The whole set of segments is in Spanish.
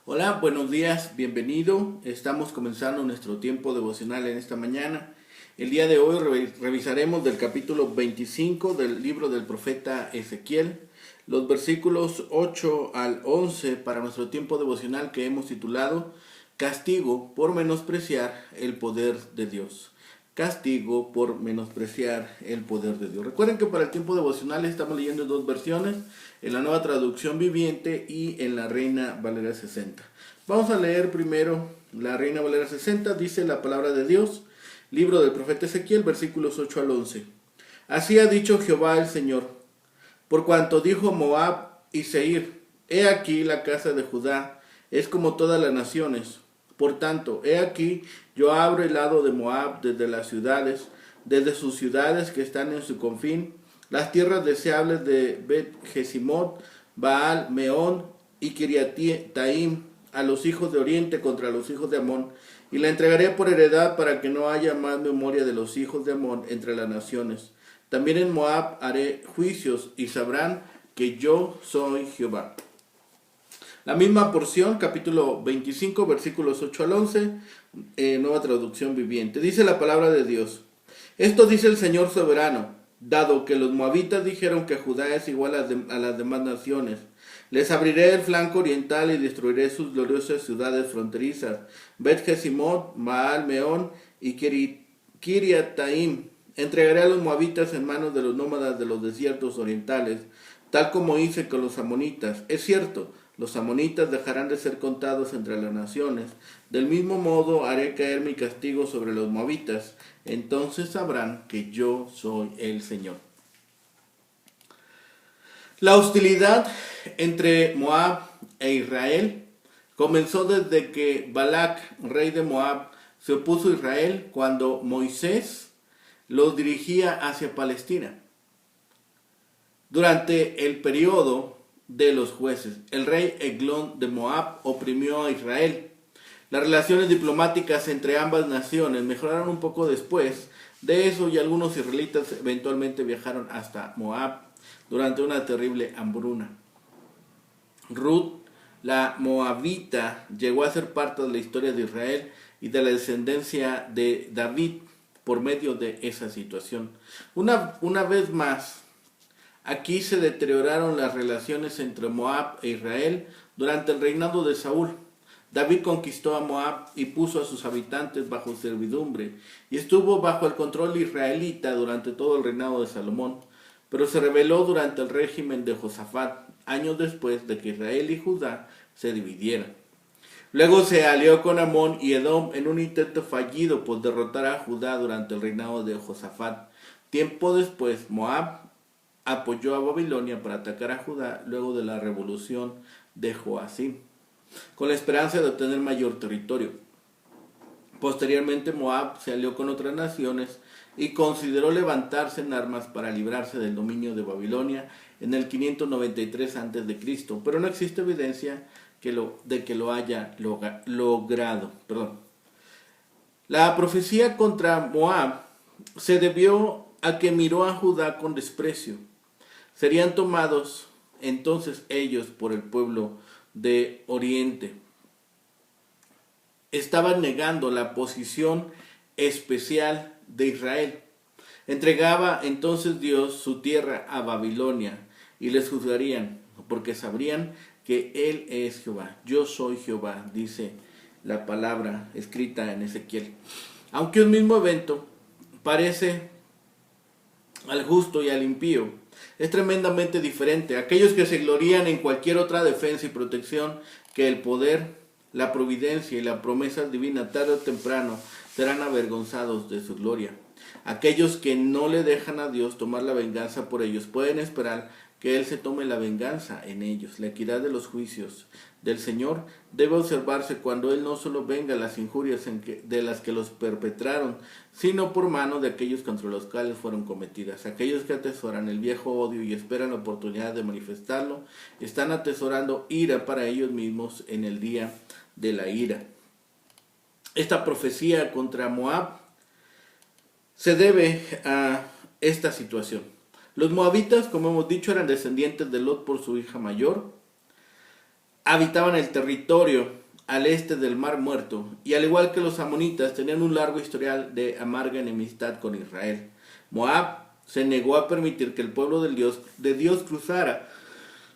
Hola, buenos días, bienvenido. Estamos comenzando nuestro tiempo devocional en esta mañana. El día de hoy revisaremos del capítulo 25 del libro del profeta Ezequiel, los versículos 8 al 11 para nuestro tiempo devocional que hemos titulado Castigo por menospreciar el poder de Dios. Castigo por menospreciar el poder de Dios. Recuerden que para el tiempo devocional estamos leyendo dos versiones, en la Nueva Traducción Viviente y en la Reina Valera 60. Vamos a leer primero la Reina Valera 60, dice la palabra de Dios, libro del profeta Ezequiel, versículos 8 al 11. Así ha dicho Jehová el Señor, por cuanto dijo Moab y Seir, he aquí la casa de Judá es como todas las naciones. Por tanto, he aquí, yo abro el lado de Moab desde las ciudades, desde sus ciudades que están en su confín, las tierras deseables de Bet-Jesimot, Baal, Meón y Kiriataim, a los hijos de Oriente contra los hijos de Amón, y la entregaré por heredad para que no haya más memoria de los hijos de Amón entre las naciones. También en Moab haré juicios y sabrán que yo soy Jehová. La misma porción, capítulo 25, versículos 8 al 11, Nueva Traducción Viviente. Dice la palabra de Dios. Esto dice el Señor soberano, dado que los moabitas dijeron que Judá es igual a las demás naciones. Les abriré el flanco oriental y destruiré sus gloriosas ciudades fronterizas, Bet-Jesimot, Baal, Meón y Kiriataim. Entregaré a los moabitas en manos de los nómadas de los desiertos orientales, tal como hice con los amonitas. Es cierto, los amonitas dejarán de ser contados entre las naciones. Del mismo modo haré caer mi castigo sobre los moabitas. Entonces sabrán que yo soy el Señor. La hostilidad entre Moab e Israel comenzó desde que Balac, rey de Moab, se opuso a Israel cuando Moisés los dirigía hacia Palestina. Durante el periodo de los jueces, el rey Eglón de Moab oprimió a Israel. Las relaciones diplomáticas entre ambas naciones mejoraron un poco después de eso y algunos israelitas eventualmente viajaron hasta Moab durante una terrible hambruna. Ruth, la moabita, llegó a ser parte de la historia de Israel y de la descendencia de David por medio de esa situación. Una vez más, aquí se deterioraron las relaciones entre Moab e Israel durante el reinado de Saúl. David conquistó a Moab y puso a sus habitantes bajo servidumbre y estuvo bajo el control israelita durante todo el reinado de Salomón, pero se rebeló durante el régimen de Josafat, años después de que Israel y Judá se dividieran. Luego se alió con Amón y Edom en un intento fallido por derrotar a Judá durante el reinado de Josafat. Tiempo después, Moab apoyó a Babilonia para atacar a Judá luego de la revolución de Joacim, con la esperanza de obtener mayor territorio. Posteriormente Moab se alió con otras naciones y consideró levantarse en armas para librarse del dominio de Babilonia en el 593 a.C., pero no existe evidencia de que lo haya logrado. La profecía contra Moab se debió a que miró a Judá con desprecio. Serían tomados entonces ellos por el pueblo de Oriente. Estaban negando la posición especial de Israel. Entregaba entonces Dios su tierra a Babilonia y les juzgarían, porque sabrían que Él es Jehová. Yo soy Jehová, dice la palabra escrita en Ezequiel. Aunque un mismo evento parece al justo y al impío, es tremendamente diferente. Aquellos que se glorían en cualquier otra defensa y protección que el poder, la providencia y la promesa divina, tarde o temprano serán avergonzados de su gloria. Aquellos que no le dejan a Dios tomar la venganza por ellos pueden esperar que Él se tome la venganza en ellos. La equidad de los juicios del Señor debe observarse cuando Él no solo venga las injurias de las que los perpetraron, sino por mano de aquellos contra los cuales fueron cometidas. Aquellos que atesoran el viejo odio y esperan la oportunidad de manifestarlo, están atesorando ira para ellos mismos en el día de la ira. Esta profecía contra Moab se debe a esta situación. Los moabitas, como hemos dicho, eran descendientes de Lot por su hija mayor. habitaban el territorio al este del Mar Muerto, y al igual que los amonitas tenían un largo historial de amarga enemistad con Israel. Moab se negó a permitir que el pueblo de Dios cruzara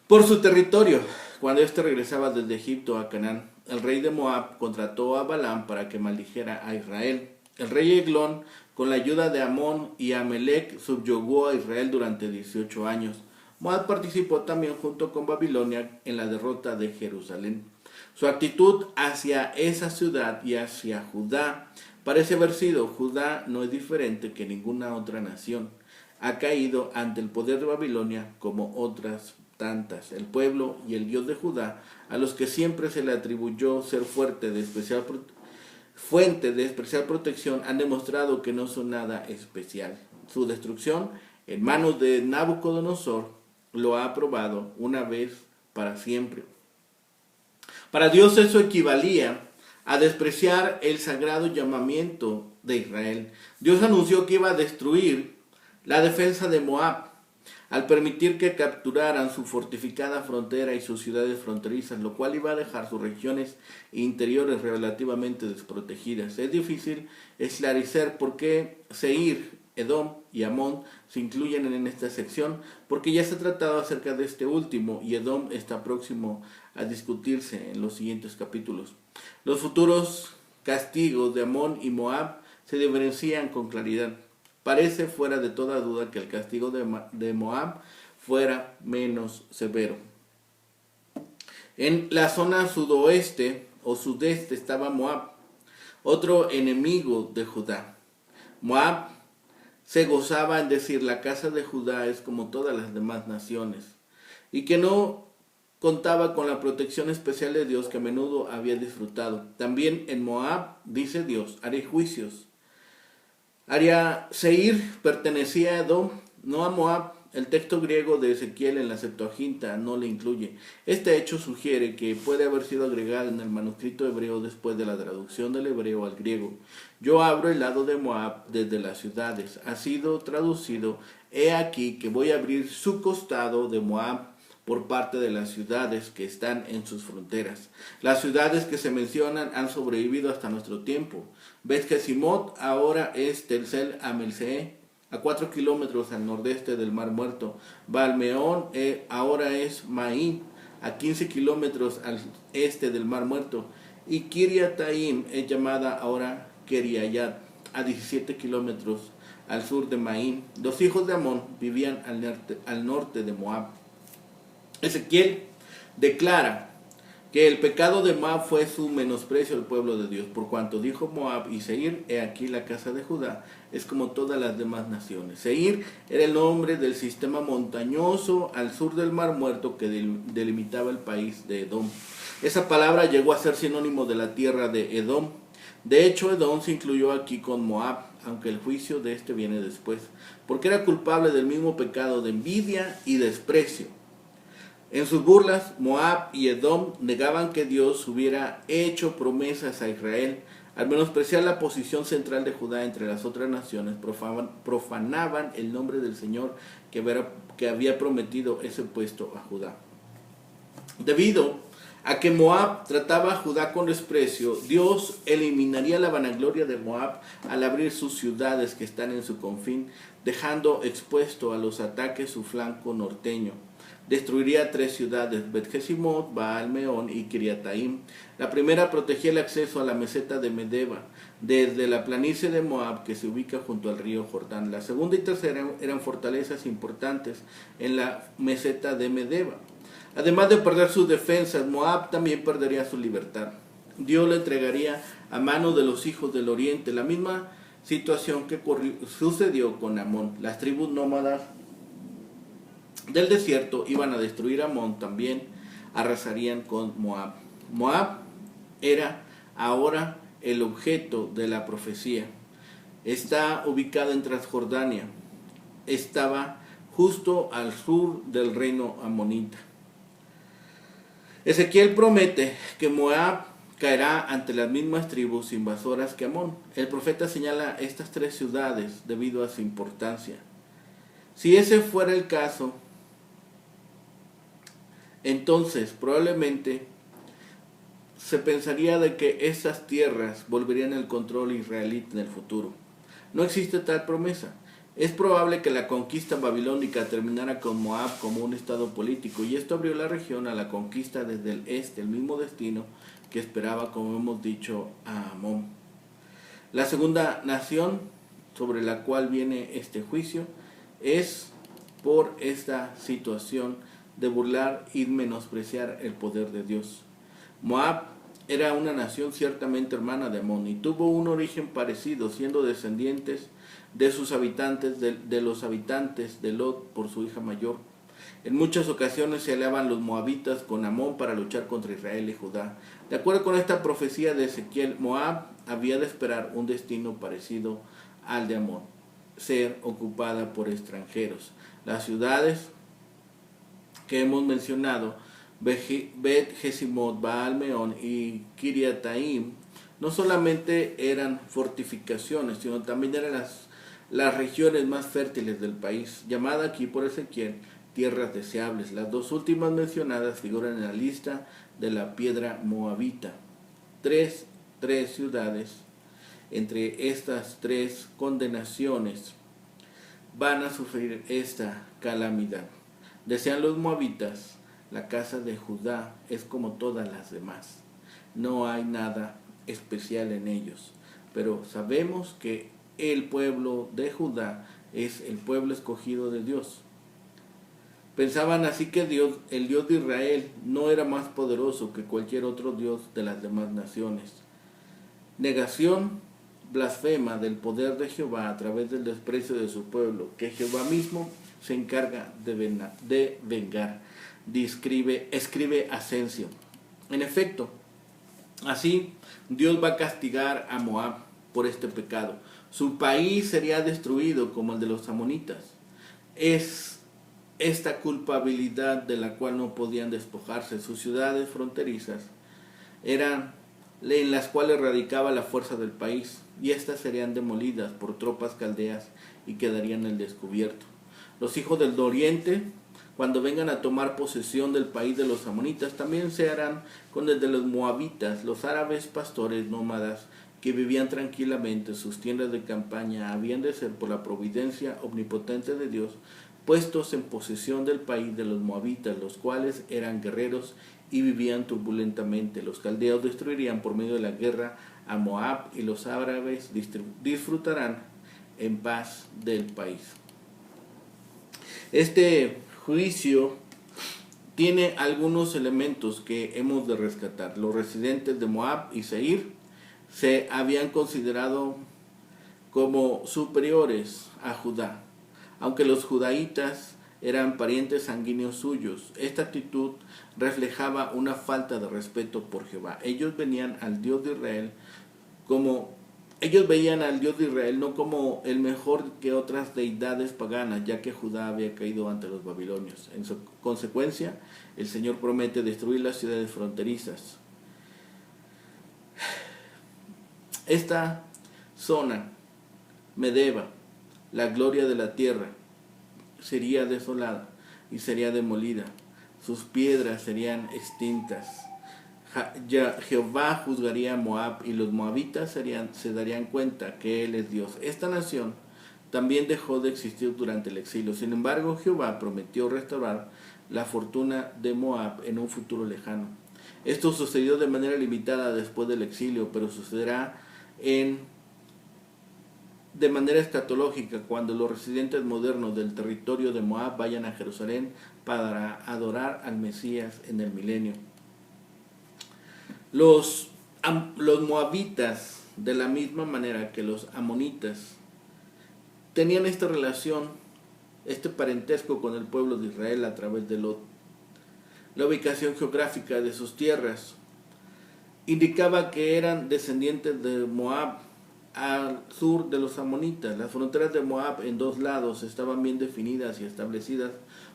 por su territorio. Cuando éste regresaba desde Egipto a Canaán, el rey de Moab contrató a Balaam para que maldijera a Israel. El rey Eglón, con la ayuda de Amón y Amelec, subyugó a Israel durante 18 años. Moab participó también junto con Babilonia en la derrota de Jerusalén. Su actitud hacia esa ciudad y hacia Judá parece haber sido: Judá no es diferente que ninguna otra nación. Ha caído ante el poder de Babilonia como otras tantas. El pueblo y el Dios de Judá, a los que siempre se le atribuyó ser fuente de especial protección, han demostrado que no son nada especial. Su destrucción en manos de Nabucodonosor lo ha probado una vez para siempre. Para Dios eso equivalía a despreciar el sagrado llamamiento de Israel. Dios anunció que iba a destruir la defensa de Moab al permitir que capturaran su fortificada frontera y sus ciudades fronterizas, lo cual iba a dejar sus regiones interiores relativamente desprotegidas. Es difícil esclarecer por qué Seir, Edom y Amón se incluyen en esta sección, porque ya se ha tratado acerca de este último y Edom está próximo a discutirse en los siguientes capítulos. Los futuros castigos de Amón y Moab se diferencian con claridad. Parece fuera de toda duda que el castigo de Moab fuera menos severo. En la zona sudoeste o sudeste estaba Moab, otro enemigo de Judá. Moab se gozaba en decir: la casa de Judá es como todas las demás naciones, y que no contaba con la protección especial de Dios que a menudo había disfrutado. También en Moab, dice Dios, haré juicios. Seir pertenecía a Edom, no a Moab. El texto griego de Ezequiel en la Septuaginta no le incluye. Este hecho sugiere que puede haber sido agregado en el manuscrito hebreo después de la traducción del hebreo al griego. Yo abro el lado de Moab desde las ciudades. Ha sido traducido: he aquí que voy a abrir su costado de Moab por parte de las ciudades que están en sus fronteras. Las ciudades que se mencionan han sobrevivido hasta nuestro tiempo. Bet-Jesimot ahora es Tel Amelcé, a 4 kilómetros al nordeste del Mar Muerto. Baal-Meón ahora es Maín, a 15 kilómetros al este del Mar Muerto. Y Kiriataim es llamada ahora Keriayat, a 17 kilómetros al sur de Maín. Los hijos de Amón vivían al norte de Moab. Ezequiel declara que el pecado de Moab fue su menosprecio al pueblo de Dios, por cuanto dijo Moab y Seir: he aquí la casa de Judá es como todas las demás naciones. Seir era el nombre del sistema montañoso al sur del Mar Muerto que delimitaba el país de Edom. Esa palabra llegó a ser sinónimo de la tierra de Edom. De hecho, Edom se incluyó aquí con Moab, aunque el juicio de este viene después, porque era culpable del mismo pecado de envidia y desprecio. En sus burlas, Moab y Edom negaban que Dios hubiera hecho promesas a Israel. Al menospreciar la posición central de Judá entre las otras naciones, profanaban el nombre del Señor que había prometido ese puesto a Judá. Debido a que Moab trataba a Judá con desprecio, Dios eliminaría la vanagloria de Moab al abrir sus ciudades que están en su confín, dejando expuesto a los ataques su flanco norteño. Destruiría 3 ciudades: Bet-Jesimot, Baal-Meón y Kiriataim. La primera protegía el acceso a la meseta de Medeba, desde la planicie de Moab que se ubica junto al río Jordán. La segunda y tercera eran fortalezas importantes en la meseta de Medeba. Además de perder sus defensas, Moab también perdería su libertad. Dios le entregaría a manos de los hijos del oriente, la misma situación que sucedió con Amón. Las tribus nómadas del desierto iban a destruir a Amón, también arrasarían con Moab. Moab era ahora el objeto de la profecía. Está ubicado en Transjordania. Estaba justo al sur del reino amonita. Ezequiel promete que Moab caerá ante las mismas tribus invasoras que Amón. El profeta señala estas 3 ciudades debido a su importancia. Si ese fuera el caso, entonces probablemente se pensaría de que estas tierras volverían al control israelita en el futuro. No existe tal promesa. Es probable que la conquista babilónica terminara con Moab como un estado político, y esto abrió la región a la conquista desde el este, el mismo destino que esperaba, como hemos dicho, a Amón. La segunda nación sobre la cual viene este juicio es por esta situación de burlar y menospreciar el poder de Dios. Moab era una nación ciertamente hermana de Amón y tuvo un origen parecido, siendo descendientes de sus habitantes, de los habitantes de Lot por su hija mayor. En muchas ocasiones se aliaban los moabitas con Amón para luchar contra Israel y Judá. De acuerdo con esta profecía de Ezequiel, Moab había de esperar un destino parecido al de Amón, ser ocupada por extranjeros. Las ciudades que hemos mencionado, Bet Jesimot, Baal Meón y Kiriataim, no solamente eran fortificaciones, sino también eran las regiones más fértiles del país, llamada aquí por Ezequiel tierras deseables. Las dos últimas mencionadas figuran en la lista de la piedra moabita. Tres ciudades entre estas tres condenaciones van a sufrir esta calamidad. Decían los moabitas, la casa de Judá es como todas las demás. No hay nada especial en ellos. Pero sabemos que el pueblo de Judá es el pueblo escogido de Dios. Pensaban así que Dios, el Dios de Israel, no era más poderoso que cualquier otro Dios de las demás naciones. Negación blasfema del poder de Jehová a través del desprecio de su pueblo, que Jehová mismo se encarga de vengar, escribe Asensio. En efecto, así Dios va a castigar a Moab por este pecado. Su país sería destruido como el de los amonitas. Es esta culpabilidad de la cual no podían despojarse. Sus ciudades fronterizas eran en las cuales radicaba la fuerza del país, y éstas serían demolidas por tropas caldeas y quedarían al descubierto. Los hijos del oriente, cuando vengan a tomar posesión del país de los amonitas, también se harán con el de los moabitas. Los árabes pastores nómadas que vivían tranquilamente, sus tiendas de campaña habían de ser, por la providencia omnipotente de Dios, puestos en posesión del país de los moabitas, los cuales eran guerreros y vivían turbulentamente. Los caldeos destruirían por medio de la guerra a Moab, y los árabes disfrutarán en paz del país. Este juicio tiene algunos elementos que hemos de rescatar. Los residentes de Moab y Seir se habían considerado como superiores a Judá, aunque los judaítas eran parientes sanguíneos suyos. Esta actitud reflejaba una falta de respeto por Jehová. Ellos veían al Dios de Israel no como el mejor que otras deidades paganas, ya que Judá había caído ante los babilonios. En su consecuencia, el Señor promete destruir las ciudades fronterizas. Esta zona, Medeba, la gloria de la tierra, sería desolada y sería demolida. Sus piedras serían extintas. Jehová juzgaría a Moab, y los moabitas se darían cuenta que Él es Dios. Esta nación también dejó de existir durante el exilio. Sin embargo, Jehová prometió restaurar la fortuna de Moab en un futuro lejano. Esto sucedió de manera limitada después del exilio, pero sucederá de manera escatológica cuando los residentes modernos del territorio de Moab vayan a Jerusalén para adorar al Mesías en el milenio. Los moabitas, de la misma manera que los amonitas, tenían esta relación, este parentesco con el pueblo de Israel a través de Lot. La ubicación geográfica de sus tierras indicaba que eran descendientes de Moab al sur de los amonitas. Las fronteras de Moab en dos lados estaban bien definidas y establecidas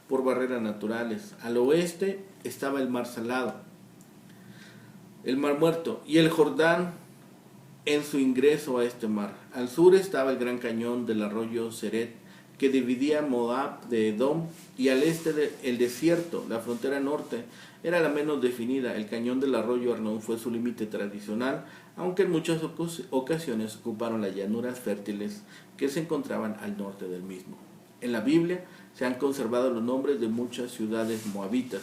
por barreras naturales. Al oeste estaba el mar Salado, el mar Muerto, y el Jordán en su ingreso a este mar. Al sur estaba el gran cañón del arroyo Seret, que dividía Moab de Edom, y al este el desierto. La frontera norte era la menos definida. El cañón del arroyo Arnón fue su límite tradicional, aunque en muchas ocasiones ocuparon las llanuras fértiles que se encontraban al norte del mismo. En la Biblia se han conservado los nombres de muchas ciudades moabitas.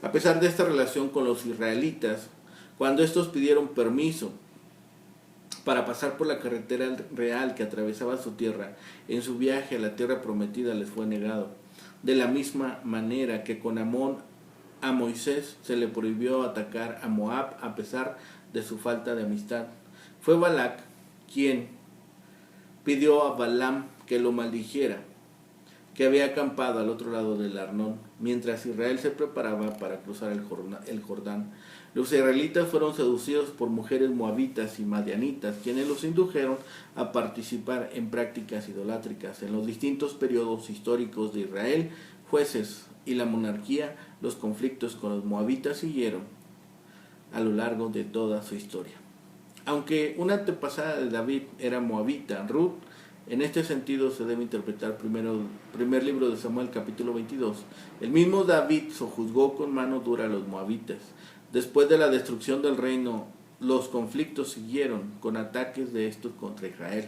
A pesar de esta relación con los israelitas, cuando estos pidieron permiso para pasar por la carretera real que atravesaba su tierra, en su viaje a la tierra prometida les fue negado. De la misma manera que con Amón a Moisés se le prohibió atacar a Moab a pesar de su falta de amistad. Fue Balac quien pidió a Balaam que lo maldijera, que había acampado al otro lado del Arnón, mientras Israel se preparaba para cruzar el Jordán. Los israelitas fueron seducidos por mujeres moabitas y madianitas, quienes los indujeron a participar en prácticas idolátricas. En los distintos periodos históricos de Israel, jueces y la monarquía, los conflictos con los moabitas siguieron a lo largo de toda su historia. Aunque una antepasada de David era moabita, Ruth, en este sentido se debe interpretar primer libro de Samuel, capítulo 22. El mismo David sojuzgó con mano dura a los moabitas. Después de la destrucción del reino, los conflictos siguieron con ataques de estos contra Israel.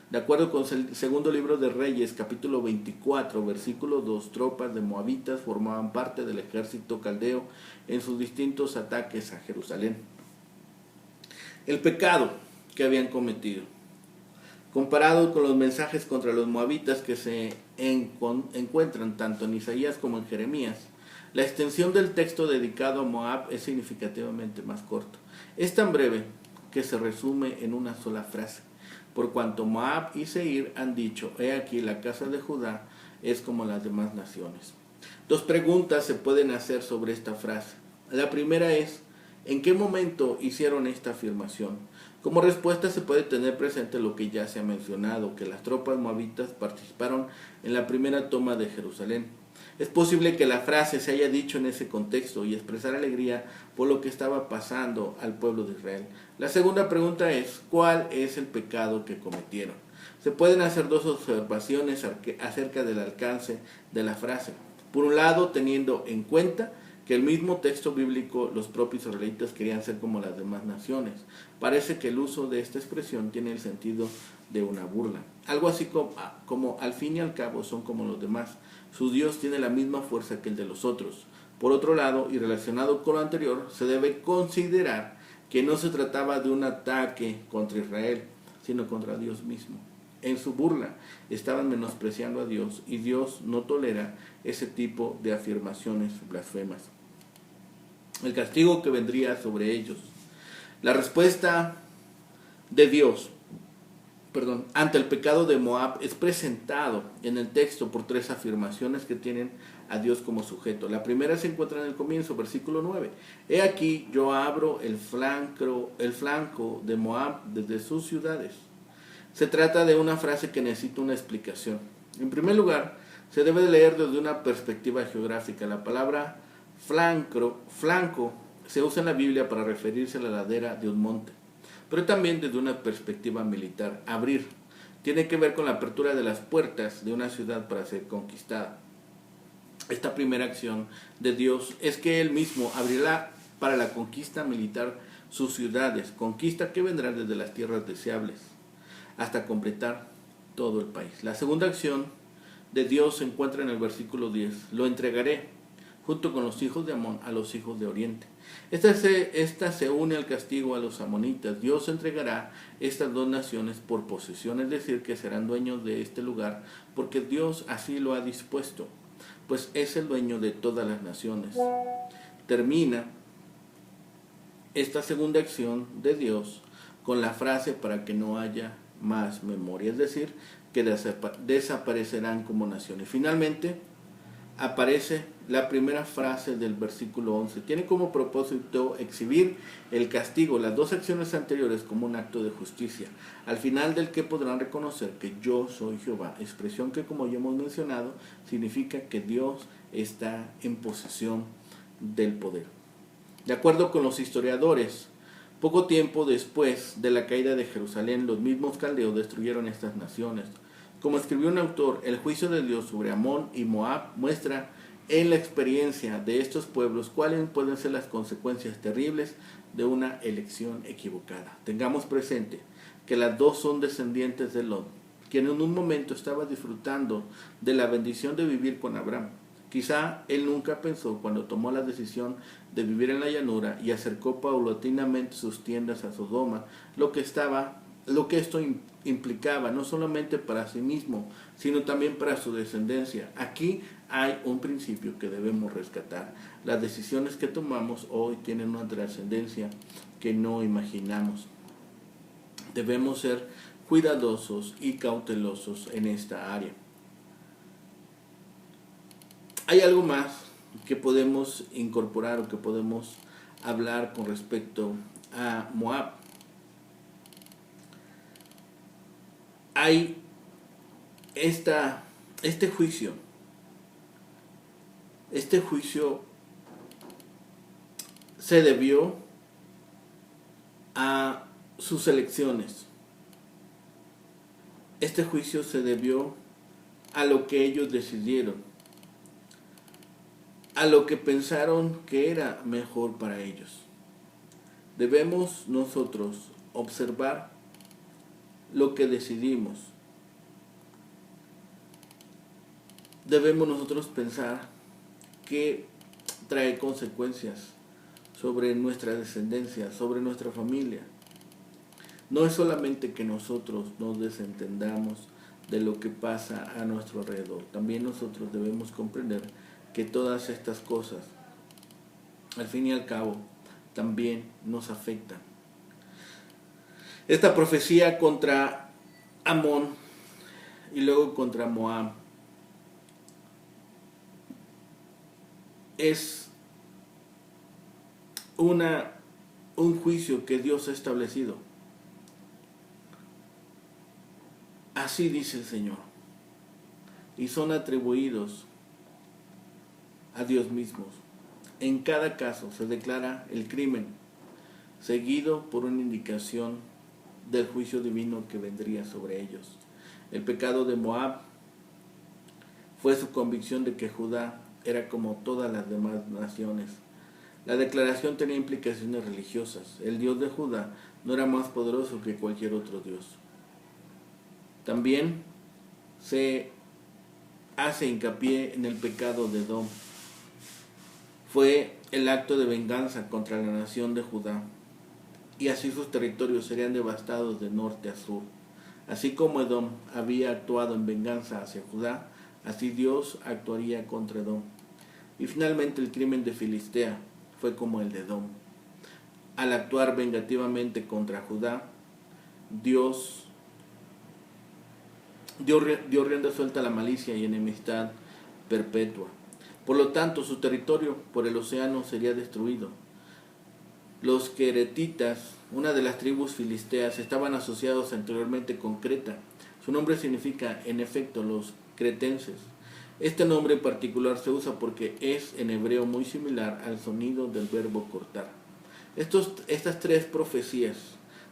De acuerdo con el segundo libro de Reyes, capítulo 24, versículo 2, tropas de moabitas formaban parte del ejército caldeo en sus distintos ataques a Jerusalén. El pecado que habían cometido, comparado con los mensajes contra los moabitas que se encuentran tanto en Isaías como en Jeremías, la extensión del texto dedicado a Moab es significativamente más corto. Es tan breve que se resume en una sola frase. Por cuanto Moab y Seir han dicho, he aquí la casa de Judá es como las demás naciones. Dos preguntas se pueden hacer sobre esta frase. La primera es, ¿en qué momento hicieron esta afirmación? Como respuesta se puede tener presente lo que ya se ha mencionado, que las tropas moabitas participaron en la primera toma de Jerusalén. Es posible que la frase se haya dicho en ese contexto y expresar alegría por lo que estaba pasando al pueblo de Israel. La segunda pregunta es, ¿cuál es el pecado que cometieron? Se pueden hacer dos observaciones acerca del alcance de la frase. Por un lado, teniendo en cuenta que el mismo texto bíblico, los propios israelitas querían ser como las demás naciones. Parece que el uso de esta expresión tiene el sentido de una burla. Algo así como al fin y al cabo son como los demás. Su Dios tiene la misma fuerza que el de los otros. Por otro lado, y relacionado con lo anterior, se debe considerar que no se trataba de un ataque contra Israel, sino contra Dios mismo. En su burla estaban menospreciando a Dios y Dios no tolera ese tipo de afirmaciones blasfemas. El castigo que vendría sobre ellos. La respuesta de Dios ante el pecado de Moab es presentado en el texto por tres afirmaciones que tienen a Dios como sujeto. La primera se encuentra en el comienzo, versículo 9. He aquí yo abro el flanco de Moab desde sus ciudades. Se trata de una frase que necesita una explicación. En primer lugar, se debe de leer desde una perspectiva geográfica. La palabra flanco se usa en la Biblia para referirse a la ladera de un monte, pero también desde una perspectiva militar. Abrir tiene que ver con la apertura de las puertas de una ciudad para ser conquistada. Esta primera acción de Dios es que Él mismo abrirá para la conquista militar sus ciudades, conquista que vendrá desde las tierras deseables hasta completar todo el país. La segunda acción de Dios se encuentra en el versículo 10. Lo entregaré junto con los hijos de Amón a los hijos de Oriente. Esta se une al castigo a los amonitas. Dios entregará estas dos naciones por posesión, es decir, que serán dueños de este lugar, porque Dios así lo ha dispuesto, pues es el dueño de todas las naciones. Termina esta segunda acción de Dios con la frase para que no haya más memoria, es decir, que desaparecerán como naciones. Finalmente, aparece la primera frase del versículo 11. Tiene como propósito exhibir el castigo, las dos acciones anteriores, como un acto de justicia, al final del que podrán reconocer que yo soy Jehová, expresión que, como ya hemos mencionado, significa que Dios está en posesión del poder. De acuerdo con los historiadores, poco tiempo después de la caída de Jerusalén, los mismos caldeos destruyeron estas naciones. Como escribió un autor, el juicio de Dios sobre Amón y Moab muestra en la experiencia de estos pueblos cuáles pueden ser las consecuencias terribles de una elección equivocada. Tengamos presente que las dos son descendientes de Lot, quien en un momento estaba disfrutando de la bendición de vivir con Abraham. Quizá él nunca pensó, cuando tomó la decisión de vivir en la llanura y acercó paulatinamente sus tiendas a Sodoma, lo que esto implicaba, no solamente para sí mismo, sino también para su descendencia. Aquí hay un principio que debemos rescatar. Las decisiones que tomamos hoy tienen una trascendencia que no imaginamos. Debemos ser cuidadosos y cautelosos en esta área. Hay algo más que podemos incorporar o que podemos hablar con respecto a Moab. Hay este juicio. Este juicio se debió a sus elecciones. Este juicio se debió a lo que ellos decidieron, a lo que pensaron que era mejor para ellos. Debemos nosotros observar lo que decidimos. Debemos nosotros pensar que trae consecuencias sobre nuestra descendencia, sobre nuestra familia. No es solamente que nosotros nos desentendamos de lo que pasa a nuestro alrededor. También nosotros debemos comprender que todas estas cosas, al fin y al cabo, también nos afectan. Esta profecía contra Amón y luego contra Moab es un juicio que Dios ha establecido. Así dice el Señor. Y son atribuidos a Dios mismo. En cada caso se declara el crimen, seguido por una indicación del juicio divino que vendría sobre ellos. El pecado de Moab fue su convicción de que Judá era como todas las demás naciones. La declaración tenía implicaciones religiosas. El Dios de Judá no era más poderoso que cualquier otro Dios. También se hace hincapié en el pecado de Edom. Fue el acto de venganza contra la nación de Judá, y así sus territorios serían devastados de norte a sur. Así como Edom había actuado en venganza hacia Judá, así Dios actuaría contra Edom. Y finalmente el crimen de Filistea fue como el de Edom. Al actuar vengativamente contra Judá, Dios dio rienda suelta a la malicia y enemistad perpetua. Por lo tanto, su territorio por el océano sería destruido. Los queretitas, una de las tribus filisteas, estaban asociados anteriormente con Creta. Su nombre significa, en efecto, los cretenses. Este nombre en particular se usa porque es en hebreo muy similar al sonido del verbo cortar. Estas tres profecías,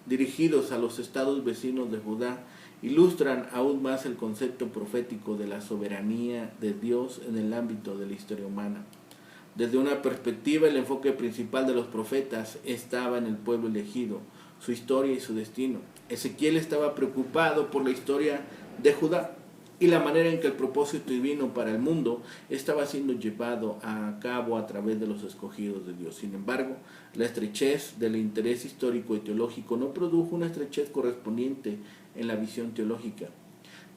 dirigidos a los estados vecinos de Judá, ilustran aún más el concepto profético de la soberanía de Dios en el ámbito de la historia humana. Desde una perspectiva, el enfoque principal de los profetas estaba en el pueblo elegido, su historia y su destino. Ezequiel estaba preocupado por la historia de Judá y la manera en que el propósito divino para el mundo estaba siendo llevado a cabo a través de los escogidos de Dios. Sin embargo, la estrechez del interés histórico y teológico no produjo una estrechez correspondiente en la visión teológica.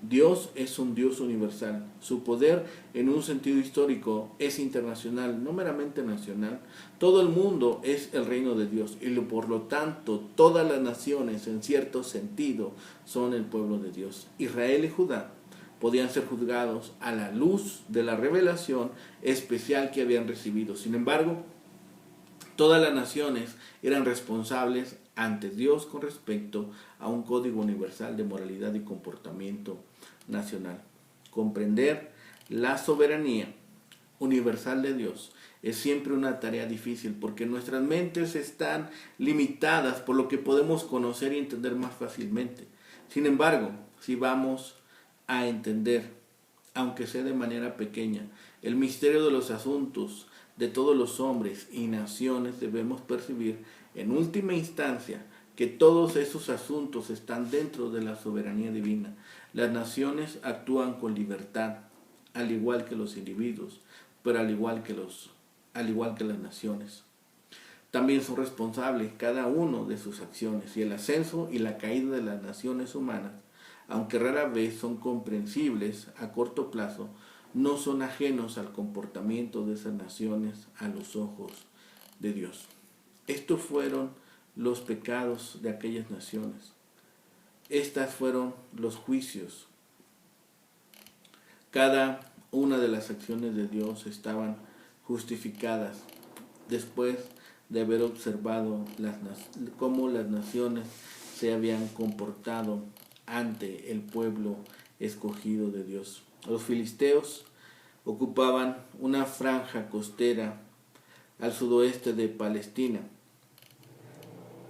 Dios es un Dios universal. Su poder, en un sentido histórico, es internacional, no meramente nacional. Todo el mundo es el reino de Dios y por lo tanto todas las naciones, en cierto sentido, son el pueblo de Dios. Israel y Judá podían ser juzgados a la luz de la revelación especial que habían recibido. Sin embargo, todas las naciones eran responsables ante Dios con respecto a un código universal de moralidad y comportamiento nacional. Comprender la soberanía universal de Dios es siempre una tarea difícil porque nuestras mentes están limitadas por lo que podemos conocer y entender más fácilmente. Sin embargo, si vamos a entender, aunque sea de manera pequeña, el misterio de los asuntos de todos los hombres y naciones, debemos percibir en última instancia que todos esos asuntos están dentro de la soberanía divina. Las naciones actúan con libertad, al igual que los individuos, pero al igual que las naciones. También son responsables cada uno de sus acciones, y el ascenso y la caída de las naciones humanas, aunque rara vez son comprensibles a corto plazo, no son ajenos al comportamiento de esas naciones a los ojos de Dios. Estos fueron los pecados de aquellas naciones. Estas fueron los juicios. Cada una de las acciones de Dios estaban justificadas después de haber observado cómo las naciones se habían comportado ante el pueblo escogido de Dios. Los filisteos ocupaban una franja costera al sudoeste de Palestina,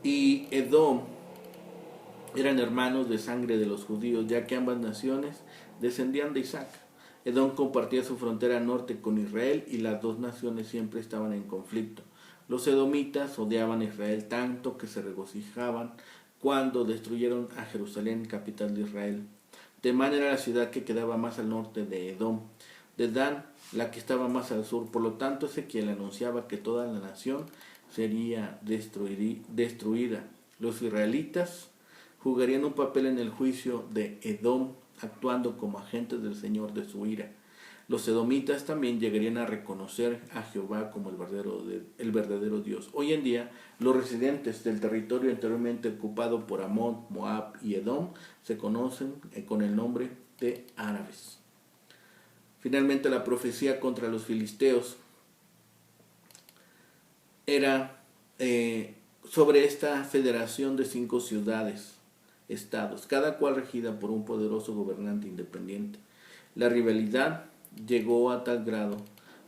y Edom eran hermanos de sangre de los judíos, ya que ambas naciones descendían de Isaac. Edom compartía su frontera norte con Israel, y las dos naciones siempre estaban en conflicto. Los edomitas odiaban a Israel tanto que se regocijaban cuando destruyeron a Jerusalén, capital de Israel. Temán era la ciudad que quedaba más al norte de Edom, de Dan la que estaba más al sur. Por lo tanto, Ezequiel anunciaba que toda la nación sería destruida. Los israelitas jugarían un papel en el juicio de Edom, actuando como agentes del Señor de su ira. Los edomitas también llegarían a reconocer a Jehová como el verdadero Dios. Hoy en día, los residentes del territorio anteriormente ocupado por Amón, Moab y Edom se conocen con el nombre de árabes. Finalmente, la profecía contra los filisteos era sobre esta federación de 5 ciudades, estados, cada cual regida por un poderoso gobernante independiente. La rivalidad llegó a tal grado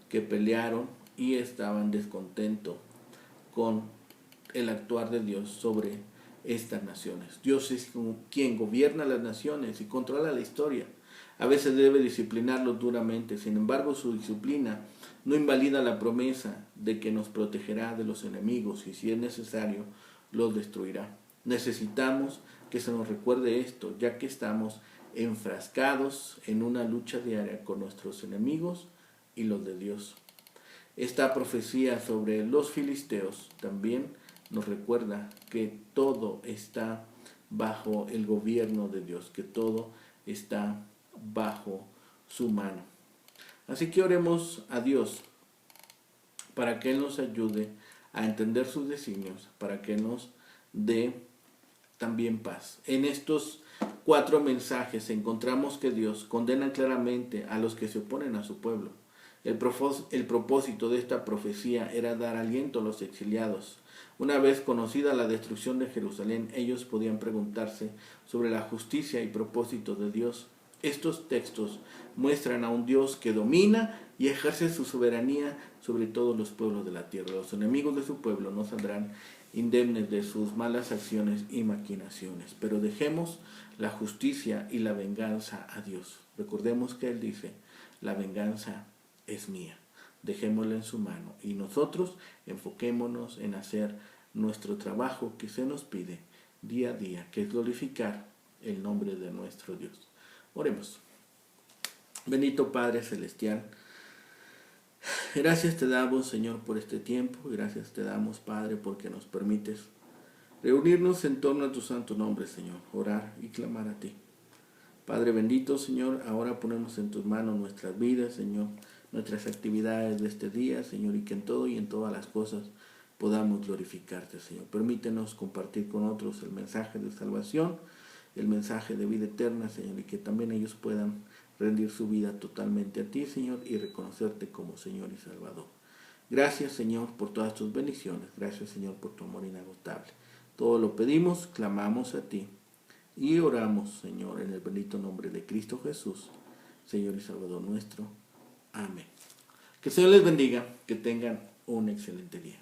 que pelearon y estaban descontentos con el actuar de Dios sobre estas naciones. Dios es quien gobierna las naciones y controla la historia. A veces debe disciplinarlos duramente, sin embargo su disciplina no invalida la promesa de que nos protegerá de los enemigos y si es necesario los destruirá. Necesitamos que se nos recuerde esto, ya que estamos enfrascados en una lucha diaria con nuestros enemigos y los de Dios. Esta profecía sobre los filisteos también nos recuerda que todo está bajo el gobierno de Dios, que todo está bajo su mano. Así que oremos a Dios para que Él nos ayude a entender sus designios, para que nos dé también paz. En estos 4 mensajes encontramos que Dios condena claramente a los que se oponen a su pueblo. El propósito de esta profecía era dar aliento a los exiliados. Una vez conocida la destrucción de Jerusalén, ellos podían preguntarse sobre la justicia y propósito de Dios. Estos textos muestran a un Dios que domina y ejerce su soberanía sobre todos los pueblos de la tierra. Los enemigos de su pueblo no saldrán indemnes de sus malas acciones y maquinaciones, pero dejemos la justicia y la venganza a Dios. Recordemos que Él dice, la venganza es mía. Dejémosla en su mano y nosotros enfoquémonos en hacer nuestro trabajo que se nos pide día a día, que es glorificar el nombre de nuestro Dios. Oremos. Bendito Padre Celestial, gracias te damos, Señor, por este tiempo. Gracias te damos, Padre, porque nos permites reunirnos en torno a tu santo nombre, Señor, orar y clamar a ti. Padre bendito, Señor, ahora ponemos en tus manos nuestras vidas, Señor, nuestras actividades de este día, Señor, y que en todo y en todas las cosas podamos glorificarte, Señor. Permítenos compartir con otros el mensaje de salvación, el mensaje de vida eterna, Señor, y que también ellos puedan rendir su vida totalmente a ti, Señor, y reconocerte como Señor y Salvador. Gracias, Señor, por todas tus bendiciones. Gracias, Señor, por tu amor inagotable. Todo lo pedimos, clamamos a ti y oramos, Señor, en el bendito nombre de Cristo Jesús, Señor y Salvador nuestro. Amén. Que el Señor les bendiga, que tengan un excelente día.